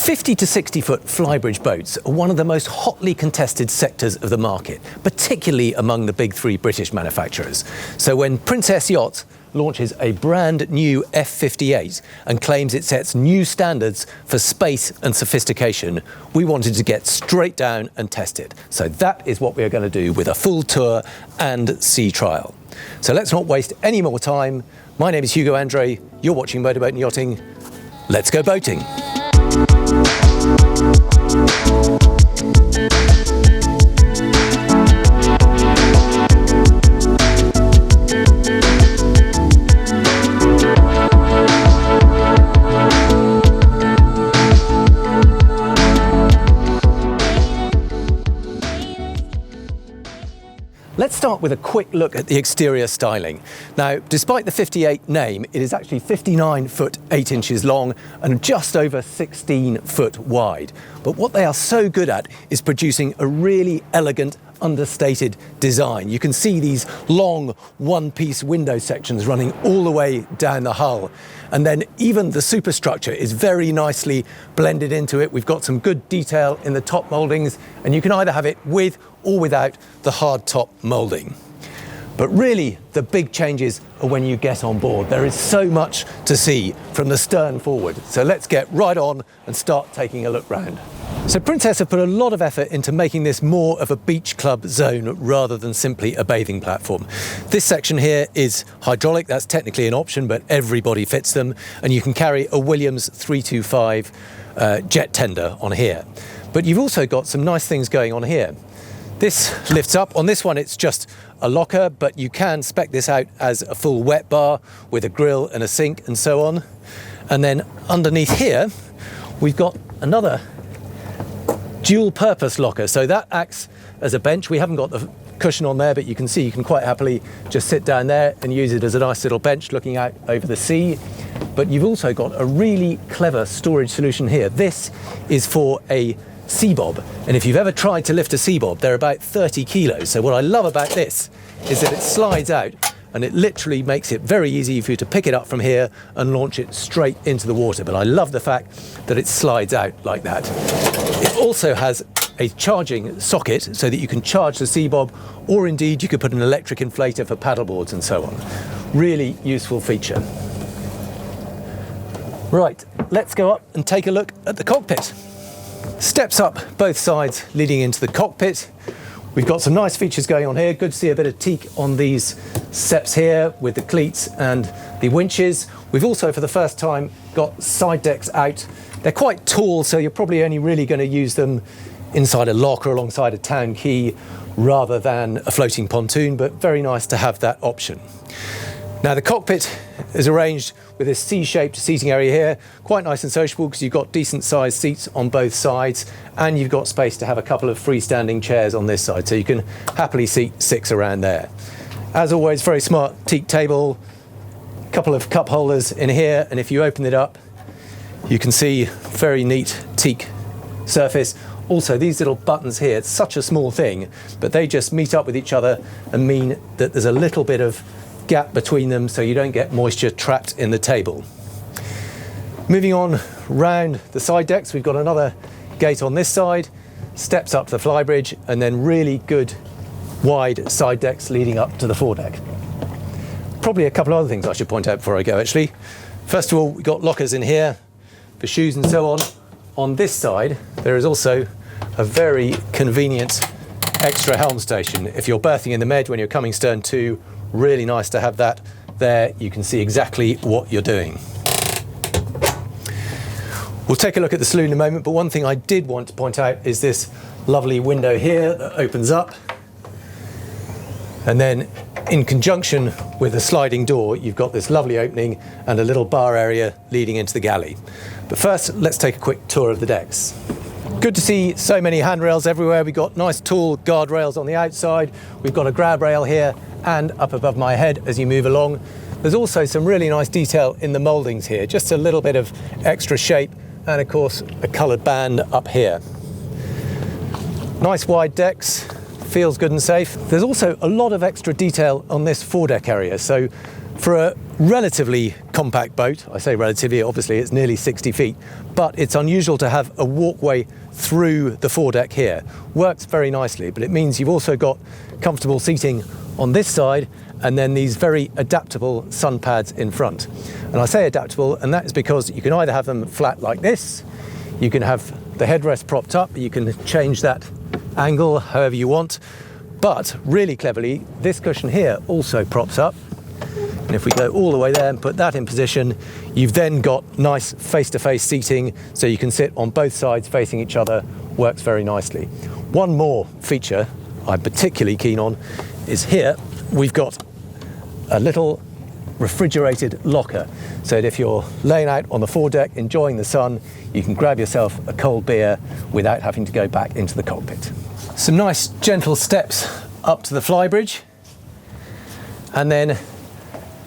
50 to 60 foot Flybridge boats are one of the most hotly contested sectors of the market, particularly among the big three British manufacturers. So when Princess Yachts launches a brand new F58 and claims it sets new standards for space and sophistication, we wanted to get straight down and test it. So that is what we are going to do with a full tour and sea trial. So let's not waste any more time. My name is Hugo Andreae, you're watching Motorboat and Yachting. Let's go boating. Let's start with a quick look at the exterior styling. Now, despite the 58 name, it is actually 59 foot 8 inches long and just over 16 foot wide. But what they are so good at is producing a really elegant, understated design. You can see these long one-piece window sections running all the way down the hull. And then even the superstructure is very nicely blended into it. We've got some good detail in the top mouldings, and you can either have it with or without the hard top moulding. But really, the big changes are when you get on board. There is so much to see from the stern forward. So let's get right on and start taking a look round. So Princess have put a lot of effort into making this more of a beach club zone rather than simply a bathing platform. This section here is hydraulic. That's technically an option, but everybody fits them. And you can carry a Williams 325 jet tender on here. But you've also got some nice things going on here. This lifts up. On this one, it's just a locker, but you can spec this out as a full wet bar with a grill and a sink and so on. And then underneath here, we've got another dual purpose locker. So that acts as a bench. We haven't got the cushion on there, but you can see you can quite happily just sit down there and use it as a nice little bench looking out over the sea. But you've also got a really clever storage solution here. This is for a sea bob, and if you've ever tried to lift a sea bob, they're about 30 kilos. So what I love about this is that it slides out and it literally makes it very easy for you to pick it up from here and launch it straight into the water. But I love the fact that it slides out like that. It also has a charging socket so that you can charge the sea bob, or indeed you could put an electric inflator for paddleboards and so on. Really useful feature. Right, let's go up and take a look at the cockpit. Steps up both sides leading into the cockpit. We've got some nice features going on here. Good to see a bit of teak on these steps here with the cleats and the winches. We've also, for the first time, got side decks out. They're quite tall, so you're probably only really going to use them inside a lock or alongside a town quay rather than a floating pontoon, but very nice to have that option. Now, the cockpit is arranged with this C-shaped seating area here, quite nice and sociable because you've got decent sized seats on both sides, and you've got space to have a couple of freestanding chairs on this side, so you can happily seat 6 around there. As always, very smart teak table, a couple of cup holders in here, and if you open it up, you can see very neat teak surface. Also, these little buttons here, it's such a small thing, but they just meet up with each other and mean that there's a little bit of gap between them so you don't get moisture trapped in the table. Moving on round the side decks, we've got another gate on this side, steps up to the Flybridge, and then really good wide side decks leading up to the foredeck. Probably a couple of other things I should point out before I go, actually. First of all, we've got lockers in here for shoes and so on. On this side, there is also a very convenient extra helm station. If you're berthing in the Med when you're coming stern to, really nice to have that there. You can see exactly what you're doing. We'll take a look at the saloon in a moment, but one thing I did want to point out is this lovely window here that opens up. And then in conjunction with a sliding door, you've got this lovely opening and a little bar area leading into the galley. But first, let's take a quick tour of the decks. Good to see so many handrails everywhere. We've got nice tall guardrails on the outside. We've got a grab rail here and up above my head as you move along. There's also some really nice detail in the mouldings here, just a little bit of extra shape, and of course a coloured band up here. Nice wide decks, feels good and safe. There's also a lot of extra detail on this foredeck area, so For a relatively compact boat, I say relatively, obviously it's nearly 60 feet, but it's unusual to have a walkway through the foredeck here. Works very nicely, but it means you've also got comfortable seating on this side and then these very adaptable sun pads in front. And I say adaptable, and that is because you can either have them flat like this, you can have the headrest propped up, you can change that angle however you want, but really cleverly, this cushion here also props up. And if we go all the way there and put that in position, you've then got nice face-to-face seating, so you can sit on both sides facing each other. Works very nicely. One more feature I'm particularly keen on is here. We've got a little refrigerated locker, so that if you're laying out on the foredeck enjoying the sun, you can grab yourself a cold beer without having to go back into the cockpit. Some nice gentle steps up to the Flybridge, and then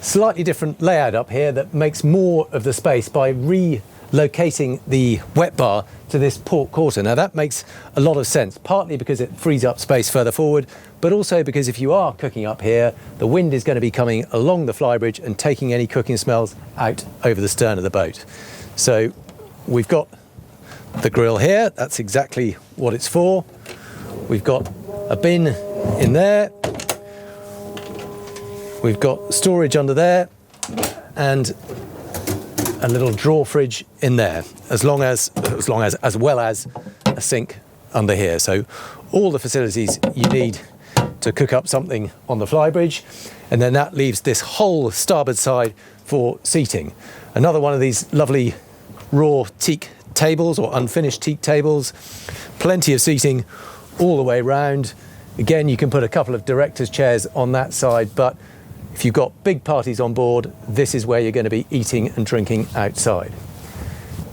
slightly different layout up here that makes more of the space by relocating the wet bar to this port quarter. Now that makes a lot of sense, partly because it frees up space further forward, but also because if you are cooking up here, the wind is going to be coming along the Flybridge and taking any cooking smells out over the stern of the boat. So we've got the grill here, that's exactly what it's for. We've got a bin in there. We've got storage under there and a little drawer fridge in there, as well as a sink under here. So all the facilities you need to cook up something on the Flybridge, and then that leaves this whole starboard side for seating. Another one of these lovely raw teak tables or unfinished teak tables, plenty of seating all the way round. Again, you can put a couple of directors' chairs on that side, but if you've got big parties on board, this is where you're going to be eating and drinking outside.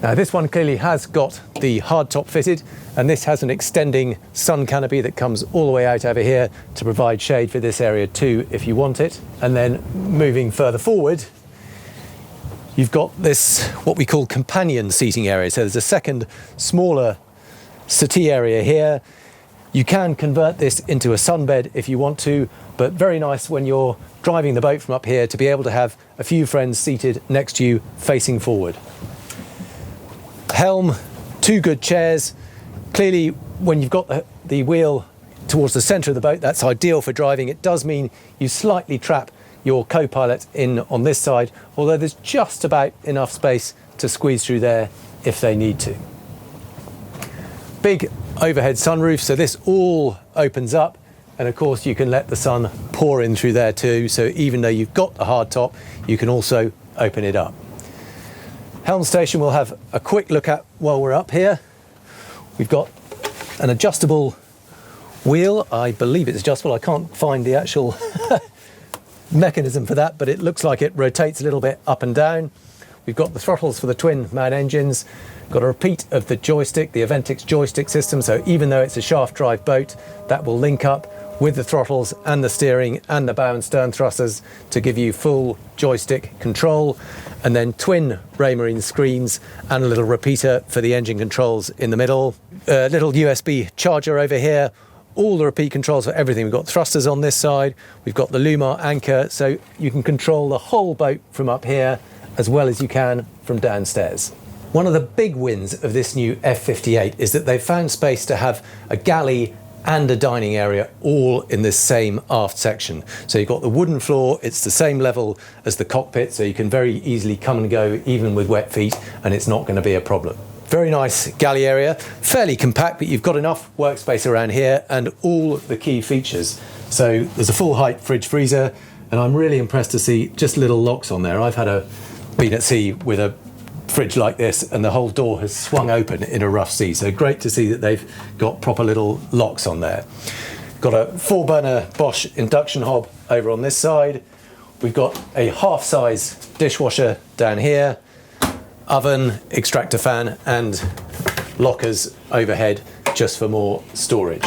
Now this one clearly has got the hardtop fitted, and this has an extending sun canopy that comes all the way out over here to provide shade for this area too if you want it. And then moving further forward, you've got this what we call companion seating area. So there's a second smaller settee area here. You can convert this into a sunbed if you want to, but very nice when you're driving the boat from up here to be able to have a few friends seated next to you facing forward. Helm, two good chairs. Clearly, when you've got the wheel towards the centre of the boat, that's ideal for driving. It does mean you slightly trap your co-pilot in on this side, although there's just about enough space to squeeze through there if they need to. Big overhead sunroof, so this all opens up, and of course you can let the sun pour in through there too, so even though you've got the hard top, you can also open it up. Helm station we'll have a quick look at while we're up here. We've got an adjustable wheel. I believe it's adjustable. I can't find the actual mechanism for that, but it looks like it rotates a little bit up and down. We've got the throttles for the twin mad engines. Got a repeat of the joystick, the Aventix joystick system, so even though it's a shaft drive boat, that will link up with the throttles and the steering and the bow and stern thrusters to give you full joystick control. And then twin Raymarine screens and a little repeater for the engine controls in the middle. A little USB charger over here. All the repeat controls for everything. We've got thrusters on this side. We've got the Lumar anchor, so you can control the whole boat from up here as well as you can from downstairs. One of the big wins of this new F58 is that they've found space to have a galley and a dining area all in this same aft section. So you've got the wooden floor, it's the same level as the cockpit, so you can very easily come and go even with wet feet, and it's not going to be a problem. Very nice galley area, fairly compact, but you've got enough workspace around here and all the key features. So there's a full height fridge freezer, and I'm really impressed to see just little locks on there. I've been at sea with a fridge like this and the whole door has swung open in a rough sea, so great to see that they've got proper little locks on there. Got a 4-burner Bosch induction hob over on this side. We've got a half-size dishwasher down here, oven, extractor fan and lockers overhead just for more storage.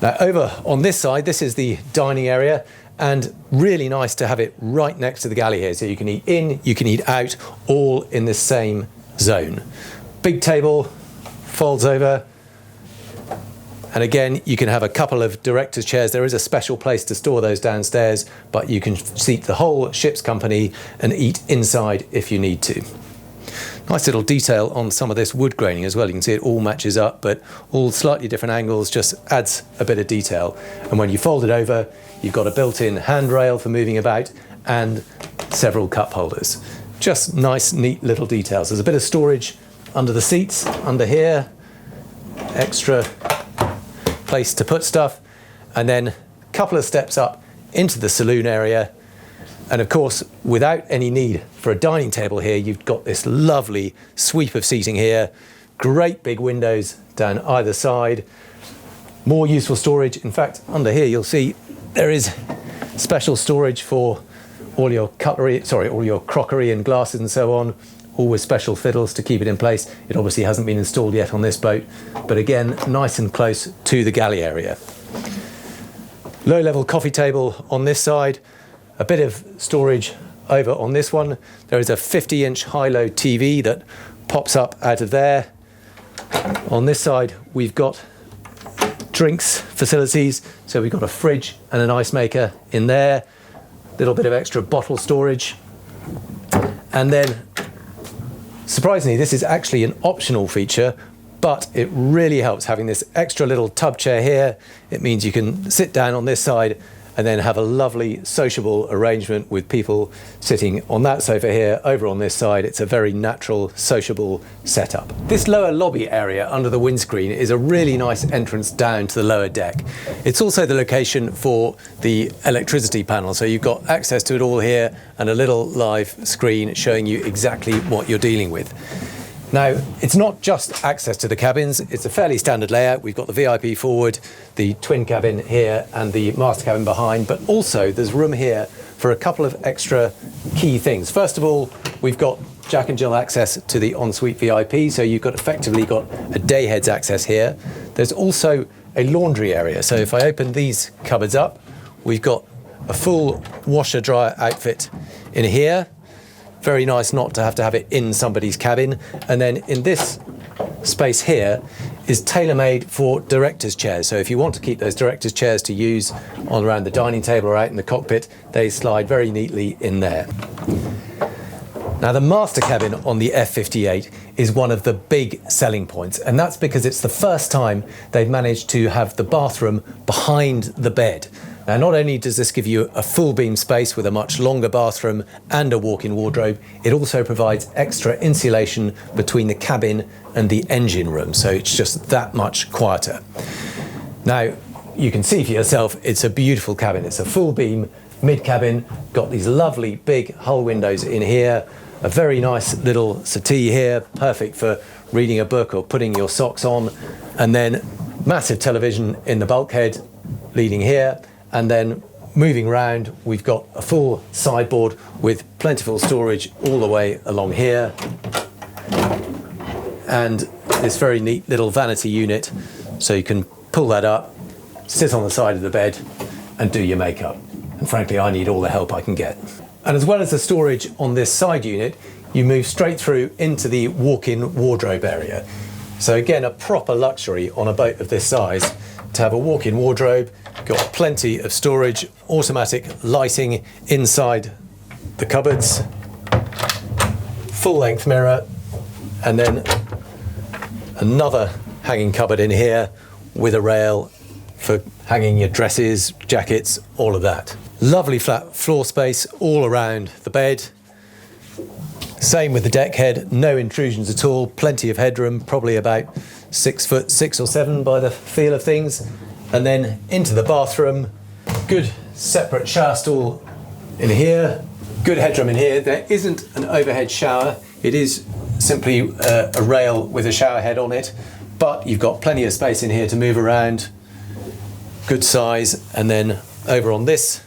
Now over on this side, this is the dining area, and really nice to have it right next to the galley here, so you can eat in, you can eat out, all in the same zone. Big table, folds over, And again, you can have a couple of director's chairs. There is a special place to store those downstairs, but you can seat the whole ship's company and eat inside if you need to. Nice little detail on some of this wood graining as well. You can see it all matches up, but all slightly different angles just adds a bit of detail. And when you fold it over, you've got a built-in handrail for moving about and several cup holders. Just nice, neat little details. There's a bit of storage under the seats, under here, extra place to put stuff, and then a couple of steps up into the saloon area. And of course, without any need for a dining table here, you've got this lovely sweep of seating here, great big windows down either side, more useful storage. In fact, under here you'll see there is special storage for all your cutlery, all your crockery and glasses and so on, all with special fiddles to keep it in place. It obviously hasn't been installed yet on this boat, but again, nice and close to the galley area. Low-level coffee table on this side, a bit of storage over on this one. There is a 50-inch high-low TV that pops up out of there. On this side, we've got drinks facilities. So we've got a fridge and an ice maker in there. Little bit of extra bottle storage. And then, surprisingly, this is actually an optional feature, but it really helps having this extra little tub chair here. It means you can sit down on this side and then have a lovely sociable arrangement with people sitting on that sofa here, over on this side. It's a very natural, sociable setup. This lower lobby area under the windscreen is a really nice entrance down to the lower deck. It's also the location for the electricity panel, so you've got access to it all here and a little live screen showing you exactly what you're dealing with. Now, it's not just access to the cabins, it's a fairly standard layout. We've got the VIP forward, the twin cabin here and the master cabin behind, but also there's room here for a couple of extra key things. First of all, we've got Jack and Jill access to the ensuite VIP, so you've got effectively got a dayhead's access here. There's also a laundry area, so if I open these cupboards up, we've got a full washer dryer outfit in here. Very nice not to have it in somebody's cabin. And then in this space here is tailor-made for director's chairs. So if you want to keep those director's chairs to use on around the dining table or out in the cockpit, they slide very neatly in there. Now, the master cabin on the F58 is one of the big selling points, and that's because it's the first time they've managed to have the bathroom behind the bed. Now, not only does this give you a full beam space with a much longer bathroom and a walk-in wardrobe, it also provides extra insulation between the cabin and the engine room, so it's just that much quieter. Now, you can see for yourself, it's a beautiful cabin. It's a full beam mid-cabin, got these lovely big hull windows in here, a very nice little settee here, perfect for reading a book or putting your socks on, and then massive television in the bulkhead leading here. And then moving around, we've got a full sideboard with plentiful storage all the way along here. And this very neat little vanity unit, so you can pull that up, sit on the side of the bed and do your makeup. And frankly, I need all the help I can get. And as well as the storage on this side unit, you move straight through into the walk-in wardrobe area. So again, a proper luxury on a boat of this size to have a walk-in wardrobe. Got plenty of storage, automatic lighting inside the cupboards, full-length mirror, and then another hanging cupboard in here with a rail for hanging your dresses, jackets, all of that. Lovely flat floor space all around the bed. Same with the deck head, no intrusions at all, plenty of headroom, probably about 6'6" or 7" by the feel of things. And then into the bathroom, good separate shower stall in here, good headroom in here. There isn't an overhead shower, it is simply a rail with a shower head on it, but you've got plenty of space in here to move around, good size. And then over on this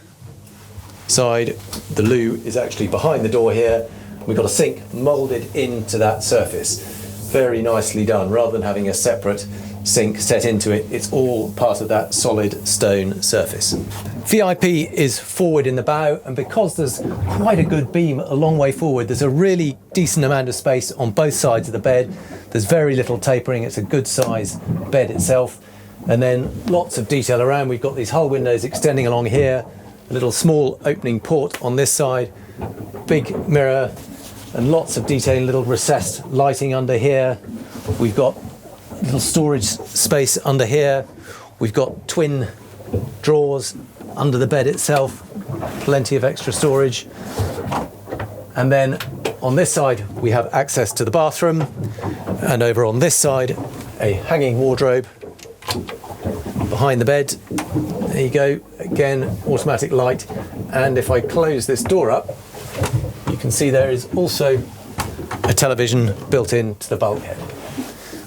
side, the loo is actually behind the door here. We've got a sink moulded into that surface. Very nicely done, rather than having a separate sink set into it, it's all part of that solid stone surface. VIP is forward in the bow, and because there's quite a good beam a long way forward, there's a really decent amount of space on both sides of the bed. There's very little tapering, it's a good size bed itself. And then lots of detail around. We've got these hull windows extending along here, a little small opening port on this side, big mirror, and lots of detailing, little recessed lighting under here. We've got little storage space under here. We've got twin drawers under the bed itself, plenty of extra storage. And then on this side, we have access to the bathroom. And over on this side, a hanging wardrobe behind the bed. There you go. Again, automatic light. And if I close this door up, you can see there is also a television built into the bulkhead.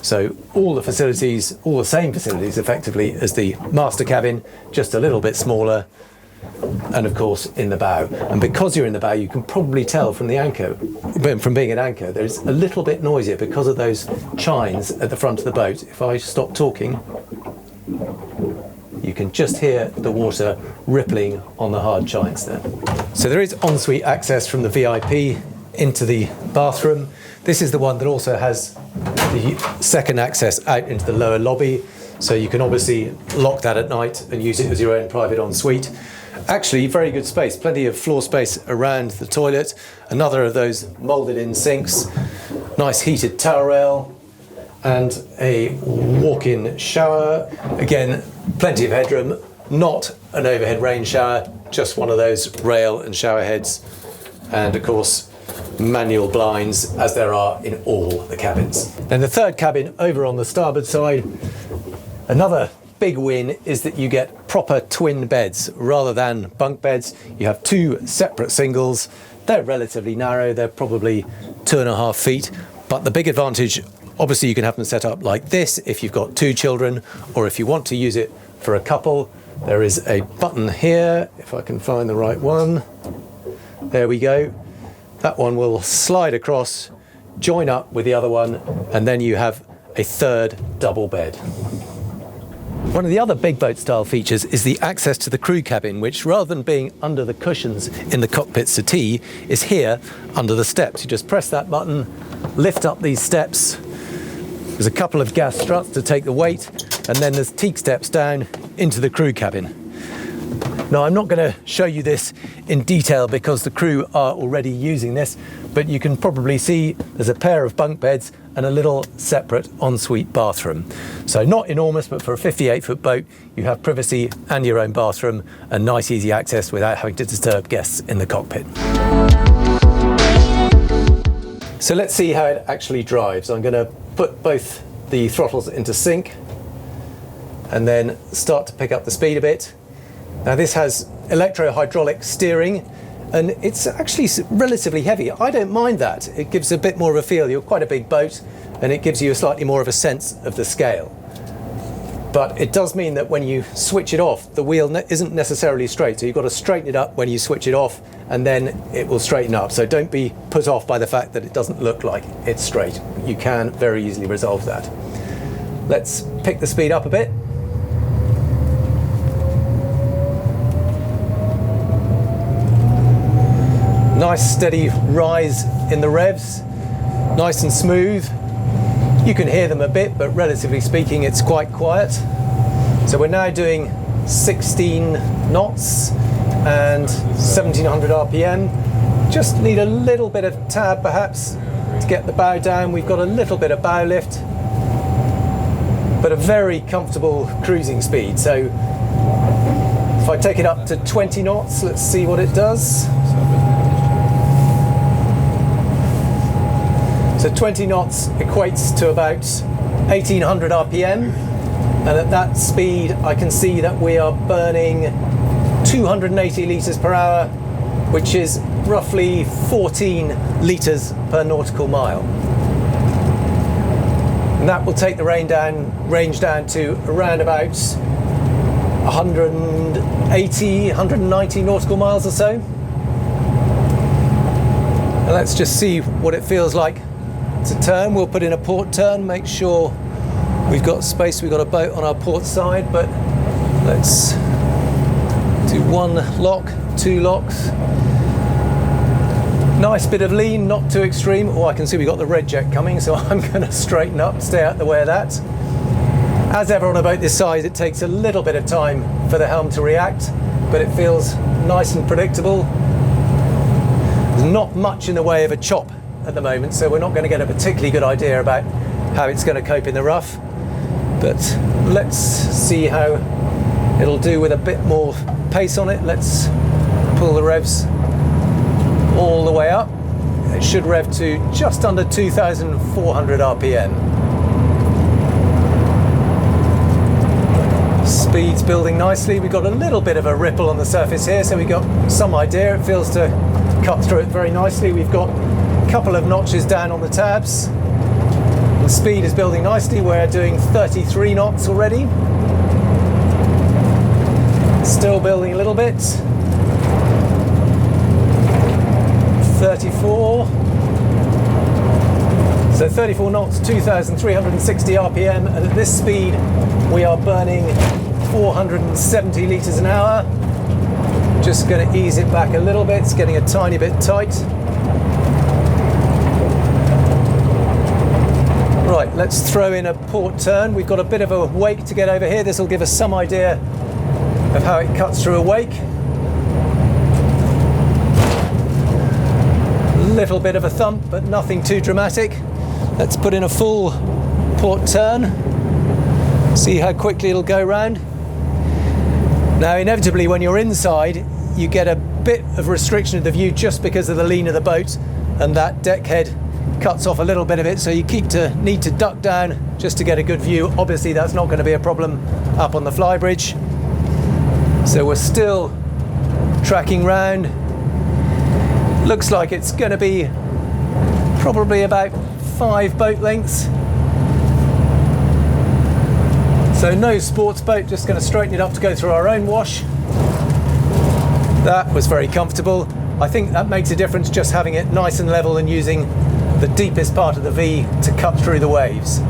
So all the facilities, all the same facilities effectively as the master cabin, just a little bit smaller, and of course in the bow. And because you're in the bow, you can probably tell from the anchor, from being an anchor, there's a little bit noisier because of those chines at the front of the boat. If I stop talking, you can just hear the water rippling on the hard chines there. So there is ensuite access from the VIP into the bathroom. This is the one that also has the second access out into the lower lobby, so you can obviously lock that at night and use it as your own private ensuite. Actually, very good space, plenty of floor space around the toilet, another of those moulded in sinks, nice heated towel rail, and a walk-in shower. Again, plenty of headroom, not an overhead rain shower, just one of those rail and shower heads, and of course manual blinds, as there are in all the cabins. Then the third cabin over on the starboard side, another big win is that you get proper twin beds rather than bunk beds. You have two separate singles. They're relatively narrow, they're probably 2.5 feet, but the big advantage, obviously you can have them set up like this if you've got two children, or if you want to use it for a couple, there is a button here, if I can find the right one. There we go. That one will slide across, join up with the other one, and then you have a third double bed. One of the other big boat style features is the access to the crew cabin, which rather than being under the cushions in the cockpit settee, is here under the steps. You just press that button, lift up these steps. There's a couple of gas struts to take the weight, and then there's teak steps down into the crew cabin. Now, I'm not going to show you this in detail because the crew are already using this, but you can probably see there's a pair of bunk beds and a little separate ensuite bathroom. So not enormous, but for a 58-foot boat, you have privacy and your own bathroom and nice easy access without having to disturb guests in the cockpit. So let's see how it actually drives. I'm going to put both the throttles into sync and then start to pick up the speed a bit. Now this has electro-hydraulic steering, and it's actually relatively heavy. I don't mind that. It gives a bit more of a feel. You're quite a big boat, and it gives you a slightly more of a sense of the scale. But it does mean that when you switch it off, the wheel isn't necessarily straight. So you've got to straighten it up when you switch it off, and then it will straighten up. So don't be put off by the fact that it doesn't look like it's straight. You can very easily resolve that. Let's pick the speed up a bit. Nice steady rise in the revs, nice and smooth. You can hear them a bit, but relatively speaking, it's quite quiet. So we're now doing 16 knots and 1700 RPM. Just need a little bit of tab perhaps to get the bow down. We've got a little bit of bow lift, but a very comfortable cruising speed. So if I take it up to 20 knots, let's see what it does. So 20 knots equates to about 1800 RPM, and at that speed I can see that we are burning 280 litres per hour, which is roughly 14 litres per nautical mile. And that will take the range down to around about 180, 190 nautical miles or so. And let's just see what it feels like to turn. We'll put in a port turn, make sure we've got space. We've got a boat on our port side, but let's do one lock, two locks. Nice bit of lean, not too extreme. Oh, I can see we've got the red jet coming, so I'm going to straighten up, stay out the way of that. As ever on a boat this size, it takes a little bit of time for the helm to react, but it feels nice and predictable. There's not much in the way of a chop at the moment, so we're not going to get a particularly good idea about how it's going to cope in the rough. But let's see how it'll do with a bit more pace on it. Let's pull the revs all the way up. It should rev to just under 2,400 RPM. Speed's building nicely. We've got a little bit of a ripple on the surface here, so we've got some idea. It feels to cut through it very nicely. We've got a couple of notches down on the tabs. The speed is building nicely. We're doing 33 knots already. Still building a little bit. 34. So 34 knots, 2,360 RPM, and at this speed we are burning 470 litres an hour. Just going to ease it back a little bit. It's getting a tiny bit tight. Right, let's throw in a port turn. We've got a bit of a wake to get over here. This will give us some idea of how it cuts through a wake. Little bit of a thump, but nothing too dramatic. Let's put in a full port turn. See how quickly it'll go round. Now, inevitably, when you're inside, you get a bit of restriction of the view just because of the lean of the boat, and that deck head cuts off a little bit of it, so you need to duck down just to get a good view. Obviously, that's not going to be a problem up on the Flybridge. So we're still tracking round. Looks like it's going to be probably about 5 boat lengths. So no sports boat, just going to straighten it up to go through our own wash. That was very comfortable. I think that makes a difference, just having it nice and level and using the deepest part of the V to cut through the waves.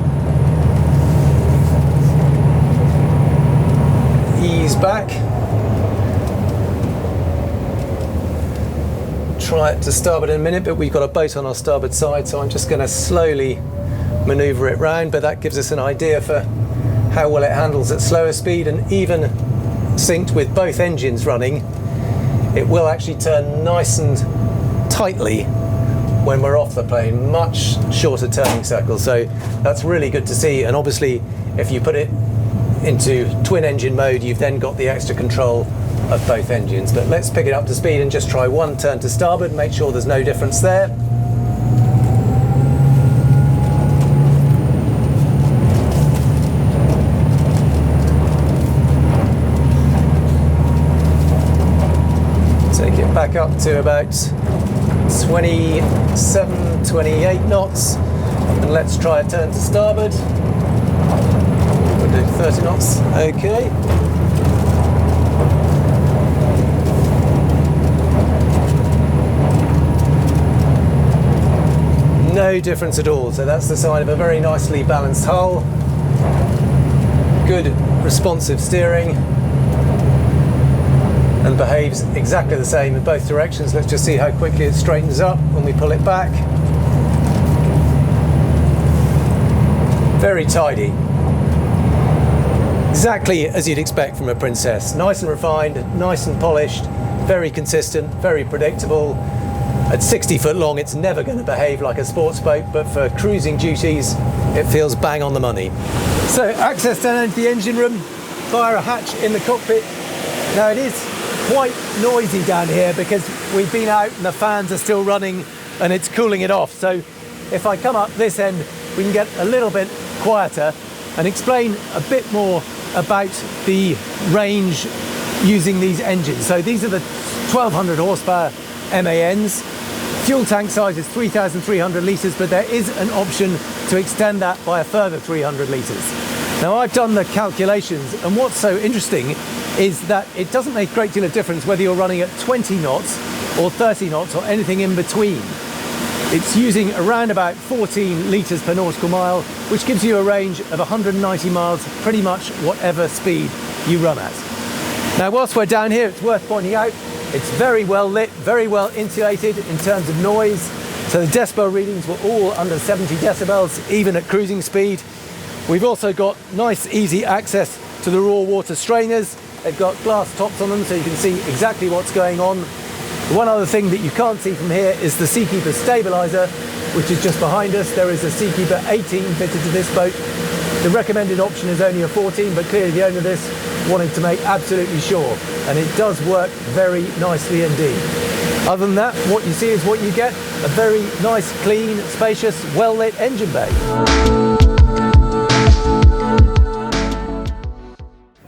Ease back. Try it to starboard in a minute, but we've got a boat on our starboard side, so I'm just going to slowly manoeuvre it round, but that gives us an idea for how well it handles at slower speed, and even synced with both engines running, it will actually turn nice and tightly when we're off the plane, much shorter turning circles, so that's really good to see. And obviously if you put it into twin engine mode, you've then got the extra control of both engines. But let's pick it up to speed and just try one turn to starboard, make sure there's no difference there. Take it back up to about 27, 28 knots, and let's try a turn to starboard. We'll do 30 knots, okay. No difference at all, so that's the sign of a very nicely balanced hull. Good responsive steering, and behaves exactly the same in both directions. Let's just see how quickly it straightens up when we pull it back. Very tidy. Exactly as you'd expect from a Princess. Nice and refined, nice and polished, very consistent, very predictable. At 60 foot long, it's never going to behave like a sports boat, but for cruising duties, it feels bang on the money. So access down into the engine room via a hatch in the cockpit. Now it is quite noisy down here because we've been out and the fans are still running and it's cooling it off. So if I come up this end, we can get a little bit quieter and explain a bit more about the range using these engines. So these are the 1200 horsepower MANs. Fuel tank size is 3,300 litres, but there is an option to extend that by a further 300 litres. Now I've done the calculations, and what's so interesting is that it doesn't make a great deal of difference whether you're running at 20 knots or 30 knots or anything in between. It's using around about 14 litres per nautical mile, which gives you a range of 190 miles, pretty much whatever speed you run at. Now whilst we're down here, it's worth pointing out it's very well lit, very well insulated in terms of noise. So the decibel readings were all under 70 decibels, even at cruising speed. We've also got nice easy access to the raw water strainers. They've got glass tops on them so you can see exactly what's going on. One other thing that you can't see from here is the Seakeeper stabiliser, which is just behind us. There is a Seakeeper 18 fitted to this boat. The recommended option is only a 14, but clearly the owner of this wanted to make absolutely sure, and it does work very nicely indeed. Other than that, what you see is what you get, a very nice, clean, spacious, well-lit engine bay.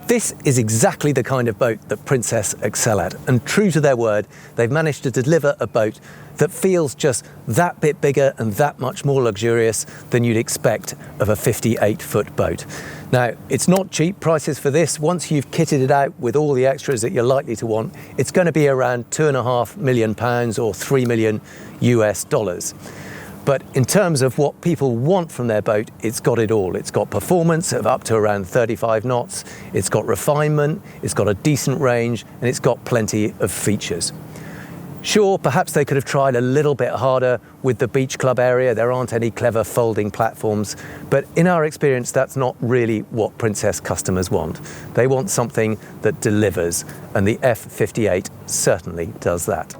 This is exactly the kind of boat that Princess excel at, and true to their word, they've managed to deliver a boat that feels just that bit bigger and that much more luxurious than you'd expect of a 58-foot boat. Now, it's not cheap prices for this. Once you've kitted it out with all the extras that you're likely to want, it's going to be around £2.5 million or $3 million US. But in terms of what people want from their boat, it's got it all. It's got performance of up to around 35 knots, it's got refinement, it's got a decent range, and it's got plenty of features. Sure, perhaps they could have tried a little bit harder with the beach club area. There aren't any clever folding platforms, but in our experience, that's not really what Princess customers want. They want something that delivers, and the F58 certainly does that.